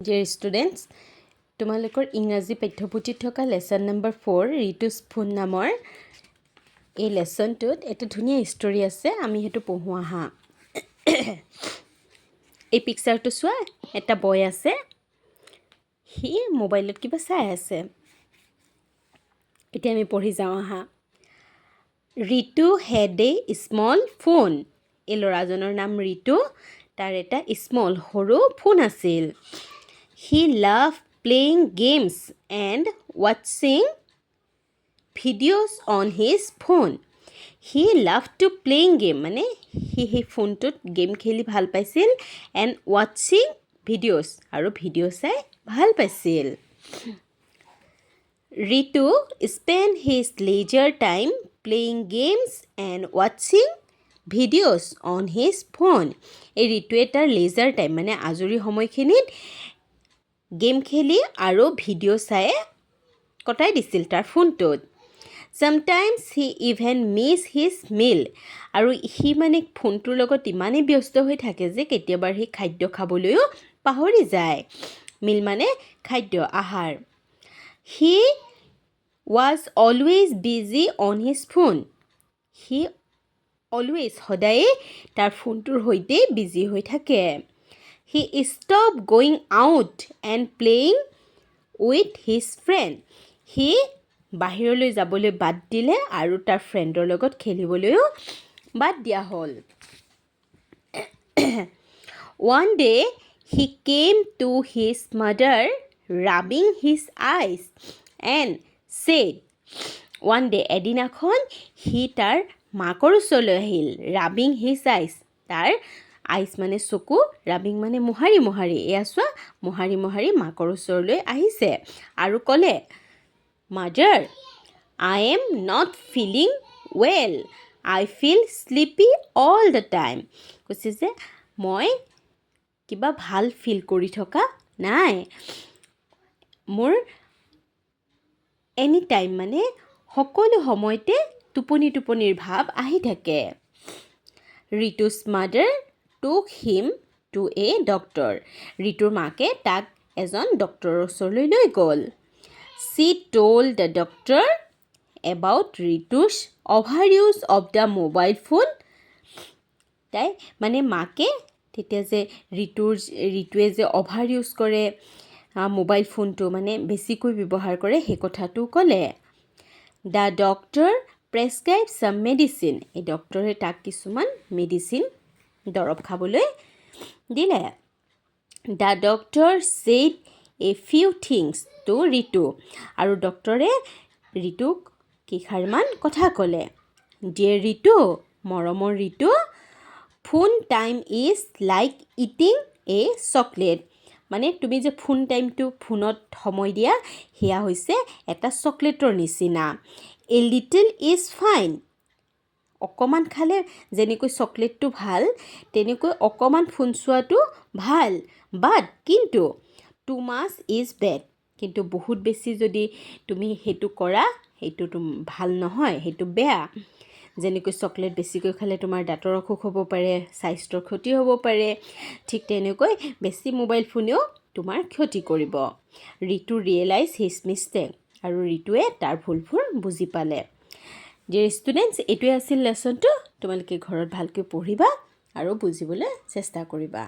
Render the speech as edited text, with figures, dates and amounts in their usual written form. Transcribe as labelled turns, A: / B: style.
A: Dear students, তোমালোকৰ ইংৰাজী পাঠ্যপুথিত থকা লেসন নম্বৰ 4 ৰিতুছ ফোন নামৰ এই লেসনটোত এটা ধুনীয়া ষ্টৰী আছে আমি হেতু পঢ়ো আহা এই পিকচাৰটো চোৱা এটা বয় আছে হি মোবাইলত কিবা চাই আছে এতিয়া আমি পঢ়ি যাওঁ আহা Ritu had a small phone এই ল'ৰাজনৰ নাম ৰিতু তাৰ এটা স্মল সৰু ফোন আছিল He loved playing games and watching videos on his phone. He loved to playing game মানে he ফোনটোত গেম খেলি ভাল পাইছিল and watching videos আৰু ভিডিঅ' চাই ভাল পাইছিল Ritu spent his leisure time playing games and watching videos on his phone. এই ৰিতুৱে তাৰ leisure time মানে আজৰি সময়খিনিত গেম খেলি আৰু ভিডিঅ' চাই কটাই দিছিল তাৰ ফোনটোত Sometimes he even miss his meal আৰু হি মানে ফোনটোৰ লগত ইমানেই ব্যস্ত হৈ থাকে যে কেতিয়াবা হি খাদ্য খাবলৈও পাহৰি যায় মিল মানে খাদ্য আহাৰ He was always busy on his phone He always সদায় তাৰ ফোনটোৰ সৈতে বিজি হৈ থাকে He stopped going out and playing with his friend. He বাহিৰলৈ যাবলৈ বাদ দিলে আৰু তাৰ ফ্ৰেণ্ডৰ লগত খেলিবলৈও বাদ দিয়া হ'ল One day he came to his mother rubbing his eyes and said One day এদিনাখন হি তাৰ মাকৰ ওচৰলৈ আহিল rubbing his eyes তাৰ আইচ মানে চকু ৰাবিং মানে মোহাৰি এয়া চোৱা মোহাৰি মাকৰ ওচৰলৈ আহিছে আৰু ক'লে Mother, I am not feeling well. I feel sleepy all the time. কৈছে যে মই কিবা ভাল ফিল কৰি থকা নাই মোৰ এনি টাইম মানে সকলো সময়তে টোপনিৰ ভাৱ আহি থাকে ৰিতু's mother took him to a doctor. ৰিতুৰ মাকে তাক এজন ডক্টৰৰ ওচৰলৈ লৈ গ'ল She told the doctor about Ritu's overuse of the mobile phone. তাই মানে মাকে তেতিয়া যে ৰিতুৱে যে অভাৰ ইউজ কৰে মোবাইল ফোনটো মানে বেছিকৈ ব্যৱহাৰ কৰে সেই কথাটো ক'লে The doctor prescribed some medicine. এই ডক্টৰে তাক কিছুমান মেডিচিন দৰৱ খাবলৈ দিলে The doctor said a few things to Ritu আৰু ডক্টৰে ৰিতুক কেইষাৰমান কথা ক'লে Dear Ritu মৰমৰ Ritu Phone time is like eating a chocolate মানে তুমি যে ফোন টাইমটো ফোনত সময় দিয়া হেয়া হৈছে এটা চকলেটৰ নিচিনা A little is fine অকমান খালে যেনেকৈ চকলেটটো ভাল তেনেকৈ অকমান ফোন চোৱাটো ভাল বাট কিন্তু too much is bad কিন্তু বহুত বেছি যদি তুমি হেতু কৰা হেতু ভাল নহয় হেতু বেয়া যেনেকৈ চকলেট বেছিকৈ খালে তোমাৰ দাঁতৰ অসুখ হ'ব পাৰে স্বাস্থ্যৰ ক্ষতি হ'ব পাৰে ঠিক তেনেকৈ বেছি মোবাইল ফোনেও তোমাৰ ক্ষতি কৰিব ৰিতু ৰিয়েলাইজ হিজ মিষ্টেক আৰু ৰিতুৱে তাৰ ভুলবোৰ বুজি পালে ডিয়াৰ ষ্টুডেণ্টছ এইটোৱে আছিল লেসনটো তোমালোকে ঘৰত ভালকৈ পঢ়িবা আৰু বুজিবলৈ চেষ্টা কৰিবা